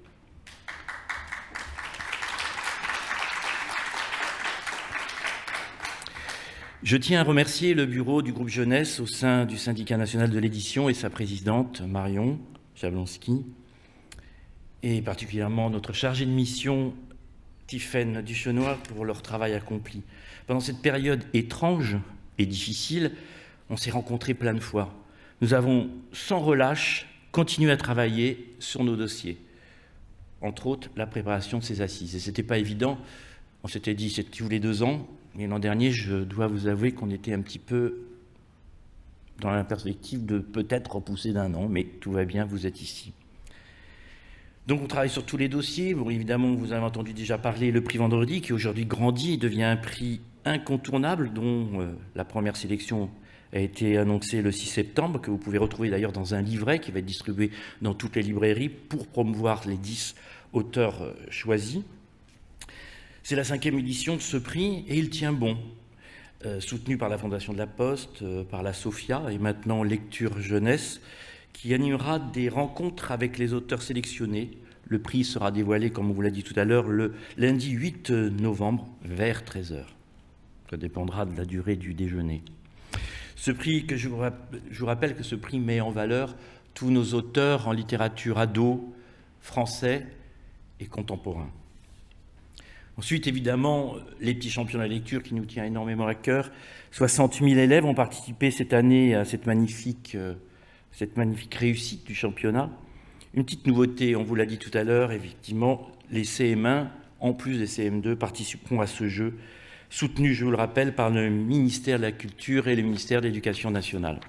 C: Je tiens à remercier le bureau du groupe jeunesse au sein du syndicat national de l'édition et sa présidente Marion Jablonski, et particulièrement notre chargée de mission Tiffaine Duchenois pour leur travail accompli. Pendant cette période étrange et difficile, on s'est rencontrés plein de fois. Nous avons sans relâche continué à travailler sur nos dossiers, entre autres la préparation de ces assises. Et c'était pas évident, on s'était dit c'est tous les 2 ans, mais l'an dernier, je dois vous avouer qu'on était un petit peu dans la perspective de peut-être repousser d'1 an, mais tout va bien, vous êtes ici. Donc on travaille sur tous les dossiers. Bon, évidemment, vous avez entendu déjà parler le prix Vendredi, qui aujourd'hui grandit et devient un prix incontournable, dont la première sélection a été annoncée le 6 septembre, que vous pouvez retrouver d'ailleurs dans un livret qui va être distribué dans toutes les librairies pour promouvoir les 10 auteurs choisis. C'est la 5e édition de ce prix et il tient bon. Soutenu par la Fondation de la Poste, par la SOFIA et maintenant Lecture Jeunesse, qui animera des rencontres avec les auteurs sélectionnés. Le prix sera dévoilé, comme on vous l'a dit tout à l'heure, le lundi 8 novembre vers 13h. Ça dépendra de la durée du déjeuner. Ce prix, je vous rappelle que ce prix met en valeur tous nos auteurs en littérature ado, français et contemporain. Ensuite, évidemment, les petits champions de la lecture qui nous tient énormément à cœur. 60 000 élèves ont participé cette année à cette magnifique réussite du championnat. Une petite nouveauté, on vous l'a dit tout à l'heure, effectivement, les CM1, en plus des CM2, participeront à ce jeu soutenu, je vous le rappelle, par le ministère de la Culture et le ministère de l'Éducation nationale.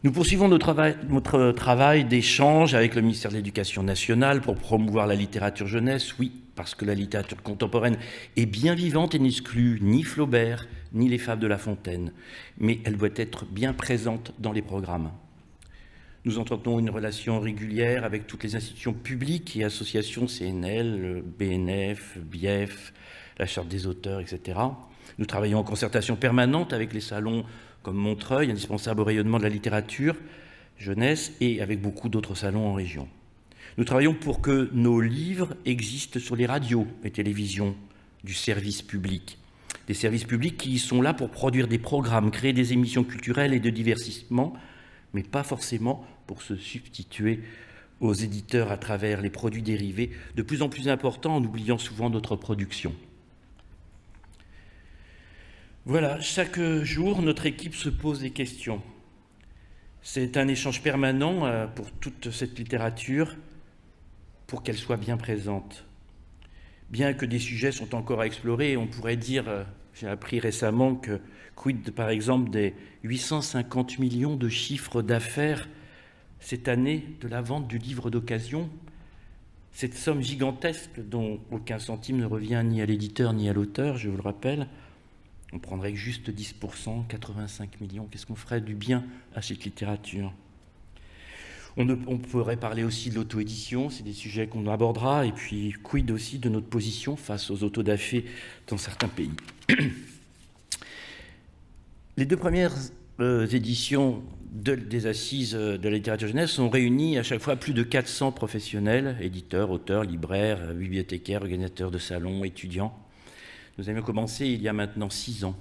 C: Nous poursuivons notre travail d'échange avec le ministère de l'Éducation nationale pour promouvoir la littérature jeunesse, oui, parce que la littérature contemporaine est bien vivante et n'exclut ni Flaubert, ni les fables de La Fontaine, mais elle doit être bien présente dans les programmes. Nous entretenons une relation régulière avec toutes les institutions publiques et associations CNL, BNF, BIEF, la Charte des auteurs, etc. Nous travaillons en concertation permanente avec les salons comme Montreuil, indispensable au rayonnement de la littérature jeunesse, et avec beaucoup d'autres salons en région. Nous travaillons pour que nos livres existent sur les radios et télévisions du service public. Des services publics qui sont là pour produire des programmes, créer des émissions culturelles et de divertissement, mais pas forcément pour se substituer aux éditeurs à travers les produits dérivés, de plus en plus importants en oubliant souvent notre production. Voilà, chaque jour, notre équipe se pose des questions. C'est un échange permanent pour toute cette littérature, pour qu'elle soit bien présente. Bien que des sujets sont encore à explorer, on pourrait dire, j'ai appris récemment que, quid par exemple des 850 millions de chiffres d'affaires cette année de la vente du livre d'occasion, cette somme gigantesque dont aucun centime ne revient ni à l'éditeur ni à l'auteur, je vous le rappelle. On prendrait juste 10%, 85 millions. Qu'est-ce qu'on ferait du bien à cette littérature ? On pourrait parler aussi de l'auto-édition, c'est des sujets qu'on abordera, et puis quid aussi de notre position face aux autodafés dans certains pays. Les deux premières éditions des Assises de la littérature jeunesse ont réuni à chaque fois plus de 400 professionnels, éditeurs, auteurs, libraires, bibliothécaires, organisateurs de salons, étudiants. Nous avions commencé il y a maintenant 6 ans,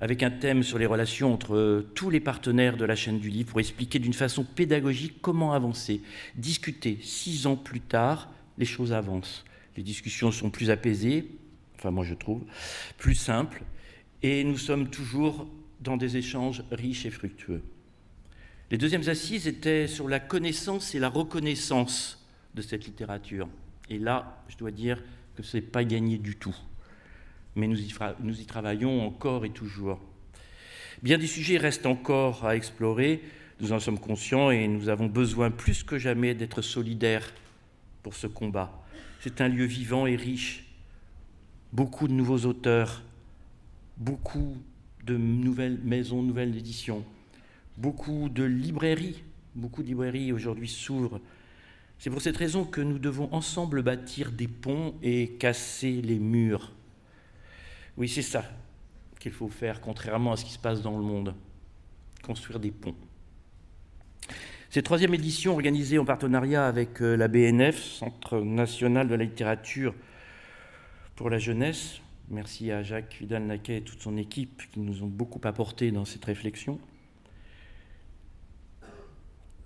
C: avec un thème sur les relations entre tous les partenaires de la chaîne du livre pour expliquer d'une façon pédagogique comment avancer, discuter. 6 ans plus tard, les choses avancent. Les discussions sont plus apaisées, enfin moi je trouve, plus simples, et nous sommes toujours dans des échanges riches et fructueux. Les deuxièmes assises étaient sur la connaissance et la reconnaissance de cette littérature. Et là, je dois dire que ce n'est pas gagné du tout. Mais nous y travaillons encore et toujours. Bien des sujets restent encore à explorer, nous en sommes conscients et nous avons besoin plus que jamais d'être solidaires pour ce combat. C'est un lieu vivant et riche, beaucoup de nouveaux auteurs, beaucoup de nouvelles maisons, nouvelles éditions, beaucoup de librairies aujourd'hui s'ouvrent. C'est pour cette raison que nous devons ensemble bâtir des ponts et casser les murs. Oui, c'est ça qu'il faut faire, contrairement à ce qui se passe dans le monde, construire des ponts. Cette 3e édition, organisée en partenariat avec la BNF, Centre national de la littérature pour la jeunesse, merci à Jacques Vidal-Naquet et toute son équipe qui nous ont beaucoup apporté dans cette réflexion,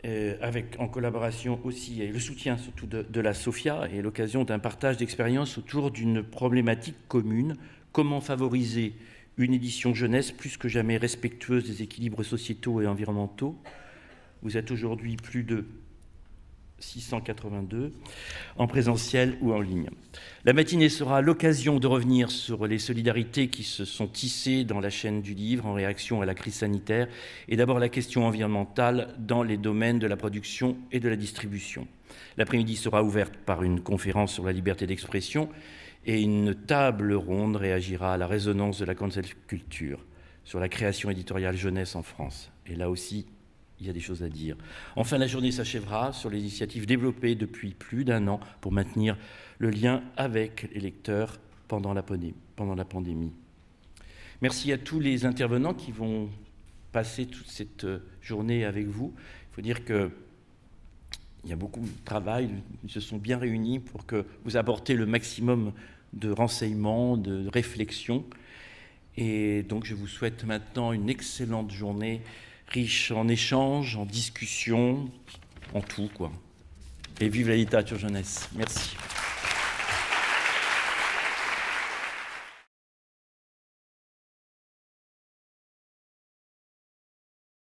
C: en collaboration aussi, et le soutien surtout de la SOFIA, et l'occasion d'un partage d'expériences autour d'une problématique commune. Comment favoriser une édition jeunesse plus que jamais respectueuse des équilibres sociétaux et environnementaux ? Vous êtes aujourd'hui plus de 682 en présentiel ou en ligne. La matinée sera l'occasion de revenir sur les solidarités qui se sont tissées dans la chaîne du livre en réaction à la crise sanitaire et d'abord la question environnementale dans les domaines de la production et de la distribution. L'après-midi sera ouverte par une conférence sur la liberté d'expression et une table ronde réagira à la résonance de la cancel culture sur la création éditoriale jeunesse en France. Et là aussi, il y a des choses à dire. Enfin, la journée s'achèvera sur les initiatives développées depuis plus d'1 an pour maintenir le lien avec les lecteurs pendant la pandémie. Merci à tous les intervenants qui vont passer toute cette journée avec vous. Il faut dire que il y a beaucoup de travail, ils se sont bien réunis pour que vous apportez le maximum de renseignements, de réflexions. Et donc je vous souhaite maintenant une excellente journée, riche en échanges, en discussions, en tout, quoi. Et vive la littérature jeunesse. Merci.